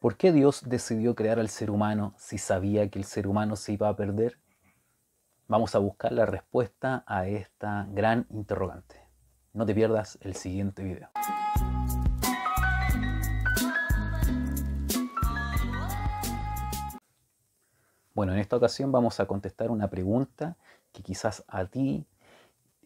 ¿Por qué Dios decidió crear al ser humano si sabía que el ser humano se iba a perder? Vamos a buscar la respuesta a esta gran interrogante. No te pierdas el siguiente video. Bueno, en esta ocasión vamos a contestar una pregunta que quizás a ti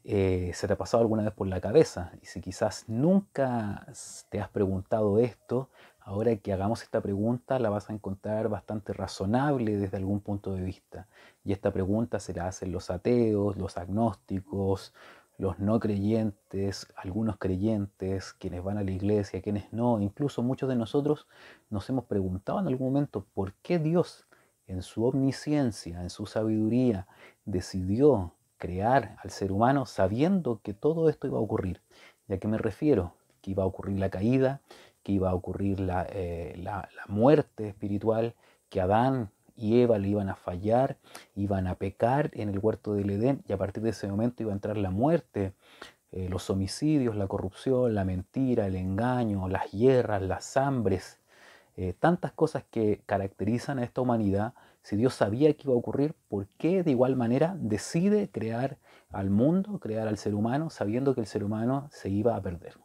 se te ha pasado alguna vez por la cabeza. Y si quizás nunca te has preguntado esto, ahora que hagamos esta pregunta la vas a encontrar bastante razonable desde algún punto de vista. Y esta pregunta se la hacen los ateos, los agnósticos, los no creyentes, algunos creyentes, quienes van a la iglesia, quienes no. Incluso muchos de nosotros nos hemos preguntado en algún momento por qué Dios, en su omnisciencia, en su sabiduría, decidió crear al ser humano sabiendo que todo esto iba a ocurrir. ¿Y a qué me refiero? Que iba a ocurrir la caída, que iba a ocurrir la muerte espiritual, que Adán y Eva le iban a fallar, iban a pecar en el huerto del Edén, y a partir de ese momento iba a entrar la muerte, los homicidios, la corrupción, la mentira, el engaño, las guerras, las hambres, tantas cosas que caracterizan a esta humanidad. Si Dios sabía que iba a ocurrir, ¿por qué de igual manera decide crear al mundo, crear al ser humano, sabiendo que el ser humano se iba a perder?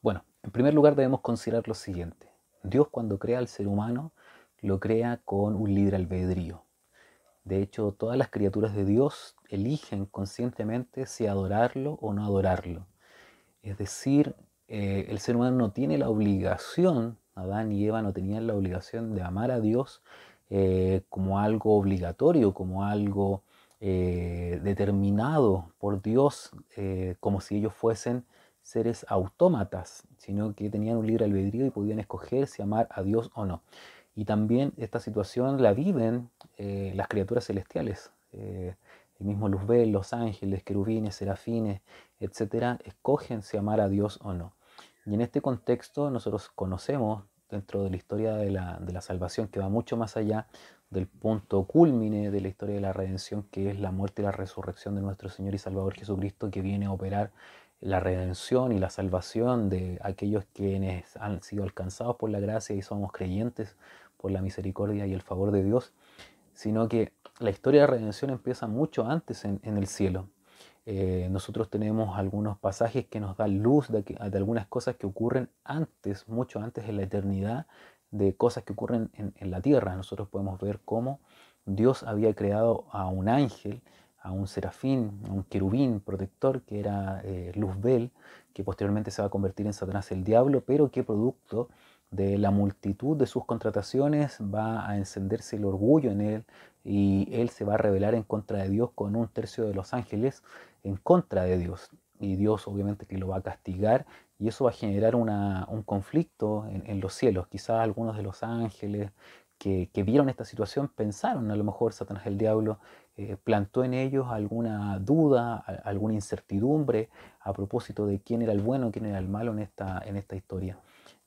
Bueno, en primer lugar debemos considerar lo siguiente. Dios, cuando crea al ser humano, lo crea con un libre albedrío. De hecho, todas las criaturas de Dios eligen conscientemente si adorarlo o no adorarlo. Es decir, el ser humano no tiene la obligación, Adán y Eva no tenían la obligación de amar a Dios como algo obligatorio, como algo determinado por Dios, como si ellos fuesen seres autómatas, sino que tenían un libre albedrío y podían escoger si amar a Dios o no. Y también esta situación la viven las criaturas celestiales. El mismo Luzbel, los ángeles, querubines, serafines, etcétera, escogen si amar a Dios o no. Y en este contexto nosotros conocemos dentro de la historia de la salvación, que va mucho más allá del punto cúlmine de la historia de la redención, que es la muerte y la resurrección de nuestro Señor y Salvador Jesucristo, que viene a operar la redención y la salvación de aquellos quienes han sido alcanzados por la gracia y somos creyentes por la misericordia y el favor de Dios, sino que la historia de redención empieza mucho antes en el cielo. Nosotros tenemos algunos pasajes que nos dan luz de algunas cosas que ocurren antes, mucho antes en la eternidad, de cosas que ocurren en la tierra. Nosotros podemos ver cómo Dios había creado a un ángel, a un serafín, a un querubín protector que era Luzbel, que posteriormente se va a convertir en Satanás el diablo, pero que producto de la multitud de sus contrataciones va a encenderse el orgullo en él y él se va a rebelar en contra de Dios con un tercio de los ángeles en contra de Dios. Y Dios obviamente que lo va a castigar y eso va a generar un conflicto en los cielos. Quizás algunos de los ángeles que vieron esta situación pensaron, a lo mejor Satanás el diablo plantó en ellos alguna duda, alguna incertidumbre a propósito de quién era el bueno, quién era el malo en esta historia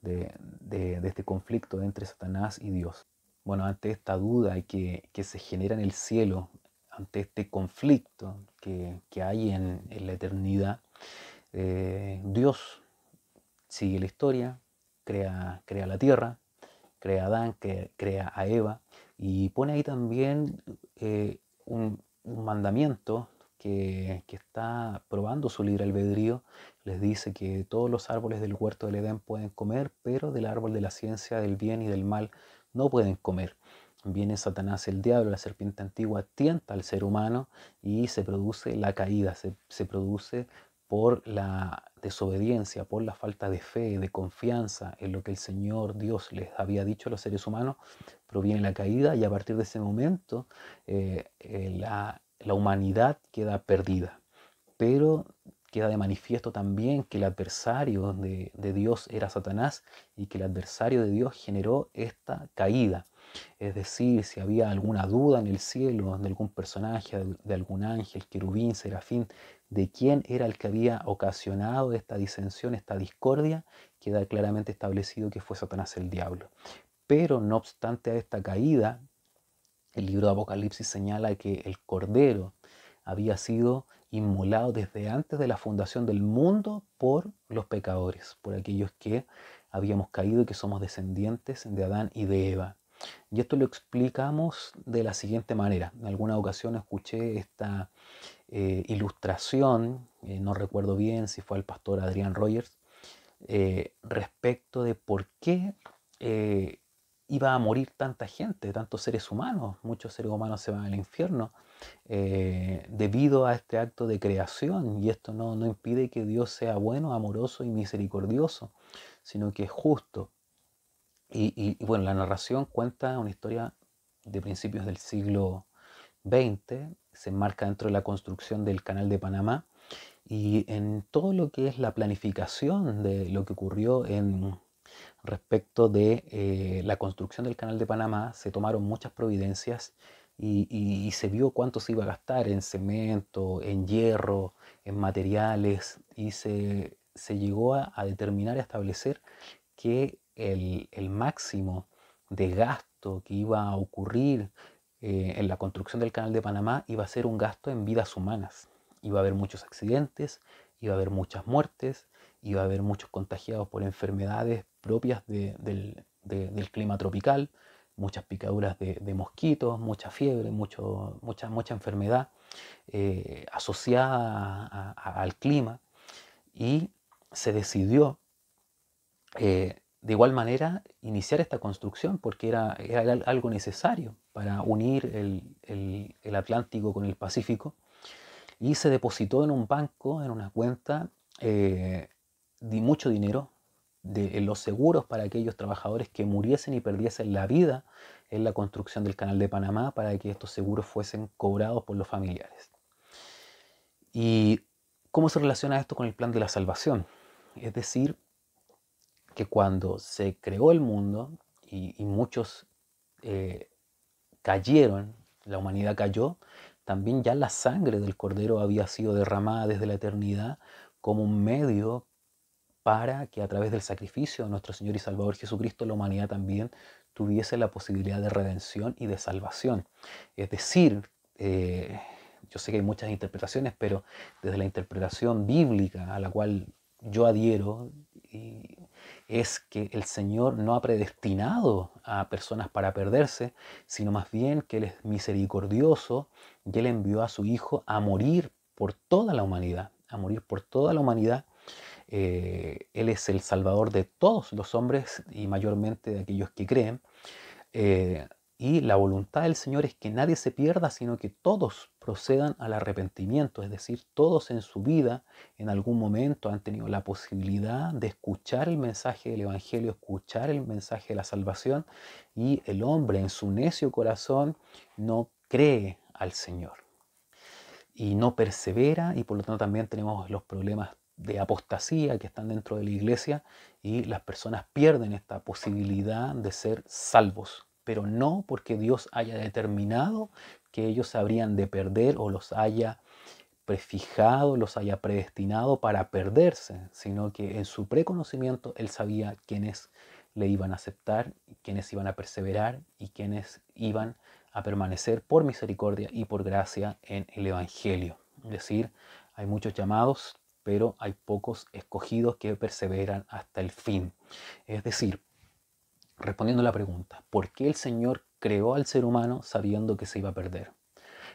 de este conflicto entre Satanás y Dios. Bueno, ante esta duda que se genera en el cielo, ante este conflicto que hay en la eternidad, Dios sigue la historia, crea la tierra, crea a Adán, crea a Eva y pone ahí también un mandamiento que está probando su libre albedrío. Les dice que todos los árboles del huerto del Edén pueden comer, pero del árbol de la ciencia del bien y del mal no pueden comer. Viene Satanás el diablo, la serpiente antigua, tienta al ser humano y se produce la caída, se produce por la desobediencia, por la falta de fe, de confianza en lo que el Señor Dios les había dicho a los seres humanos, proviene la caída y a partir de ese momento la humanidad queda perdida. Pero queda de manifiesto también que el adversario de Dios era Satanás y que el adversario de Dios generó esta caída. Es decir, si había alguna duda en el cielo de algún personaje, de algún ángel, querubín, serafín, de quién era el que había ocasionado esta disensión, esta discordia, queda claramente establecido que fue Satanás el diablo. Pero no obstante a esta caída, el libro de Apocalipsis señala que el Cordero, había sido inmolado desde antes de la fundación del mundo por los pecadores, por aquellos que habíamos caído y que somos descendientes de Adán y de Eva. Y esto lo explicamos de la siguiente manera. En alguna ocasión escuché esta ilustración, no recuerdo bien si fue el pastor Adrián Rogers, respecto de por qué iba a morir tanta gente, tantos seres humanos. Muchos seres humanos se van al infierno debido a este acto de creación, y esto no impide que Dios sea bueno, amoroso y misericordioso, sino que es justo. Y bueno, la narración cuenta una historia de principios del siglo XX, se enmarca dentro de la construcción del Canal de Panamá, y en todo lo que es la planificación de lo que ocurrió respecto de la construcción del Canal de Panamá, se tomaron muchas providencias y se vio cuánto se iba a gastar en cemento, en hierro, en materiales, y se llegó a determinar y a establecer que el máximo de gasto que iba a ocurrir en la construcción del Canal de Panamá iba a ser un gasto en vidas humanas. Iba a haber muchos accidentes, iba a haber muchas muertes, iba a haber muchos contagiados por enfermedades propias del clima tropical, muchas picaduras de mosquitos, mucha fiebre, mucha enfermedad asociada al clima, y se decidió de igual manera iniciar esta construcción porque era algo necesario para unir el Atlántico con el Pacífico, y se depositó en un banco, en una cuenta, mucho dinero en los seguros para aquellos trabajadores que muriesen y perdiesen la vida en la construcción del Canal de Panamá, para que estos seguros fuesen cobrados por los familiares. ¿Y cómo se relaciona esto con el plan de la salvación? Es decir, que cuando se creó el mundo y muchos cayeron, la humanidad cayó, también ya la sangre del Cordero había sido derramada desde la eternidad como un medio para que a través del sacrificio de nuestro Señor y Salvador Jesucristo la humanidad también tuviese la posibilidad de redención y de salvación. Es decir, yo sé que hay muchas interpretaciones, pero desde la interpretación bíblica a la cual yo adhiero, es que el Señor no ha predestinado a personas para perderse, sino más bien que Él es misericordioso y Él envió a su Hijo a morir por toda la humanidad, a morir por toda la humanidad. Él es el Salvador de todos los hombres y mayormente de aquellos que creen. Y la voluntad del Señor es que nadie se pierda, sino que todos procedan al arrepentimiento, es decir, todos en su vida en algún momento han tenido la posibilidad de escuchar el mensaje del Evangelio, escuchar el mensaje de la salvación, y el hombre en su necio corazón no cree al Señor y no persevera, y por lo tanto también tenemos los problemas de apostasía que están dentro de la iglesia, y las personas pierden esta posibilidad de ser salvos, pero no porque Dios haya determinado que ellos se habrían de perder o los haya prefijado, los haya predestinado para perderse, sino que en su preconocimiento Él sabía quiénes le iban a aceptar, quiénes iban a perseverar y quiénes iban a permanecer por misericordia y por gracia en el Evangelio. Es decir, hay muchos llamados, pero hay pocos escogidos que perseveran hasta el fin. Es decir, respondiendo a la pregunta, ¿por qué el Señor creó al ser humano sabiendo que se iba a perder?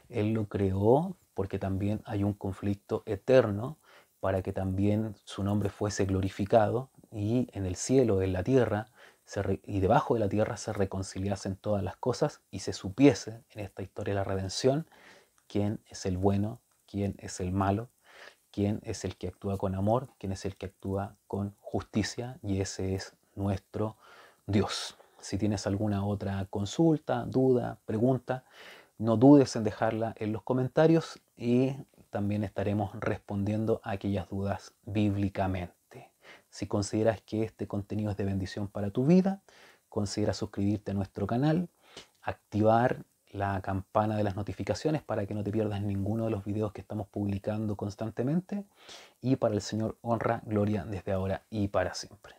Él lo creó porque también hay un conflicto eterno para que también su nombre fuese glorificado, y en el cielo, en la tierra y debajo de la tierra se reconciliasen todas las cosas y se supiese en esta historia de la redención quién es el bueno, quién es el malo, quién es el que actúa con amor, quién es el que actúa con justicia, y ese es nuestro Dios. Si tienes alguna otra consulta, duda, pregunta, no dudes en dejarla en los comentarios y también estaremos respondiendo a aquellas dudas bíblicamente. Si consideras que este contenido es de bendición para tu vida, considera suscribirte a nuestro canal, activar la campana de las notificaciones para que no te pierdas ninguno de los videos que estamos publicando constantemente, y para el Señor honra, gloria desde ahora y para siempre.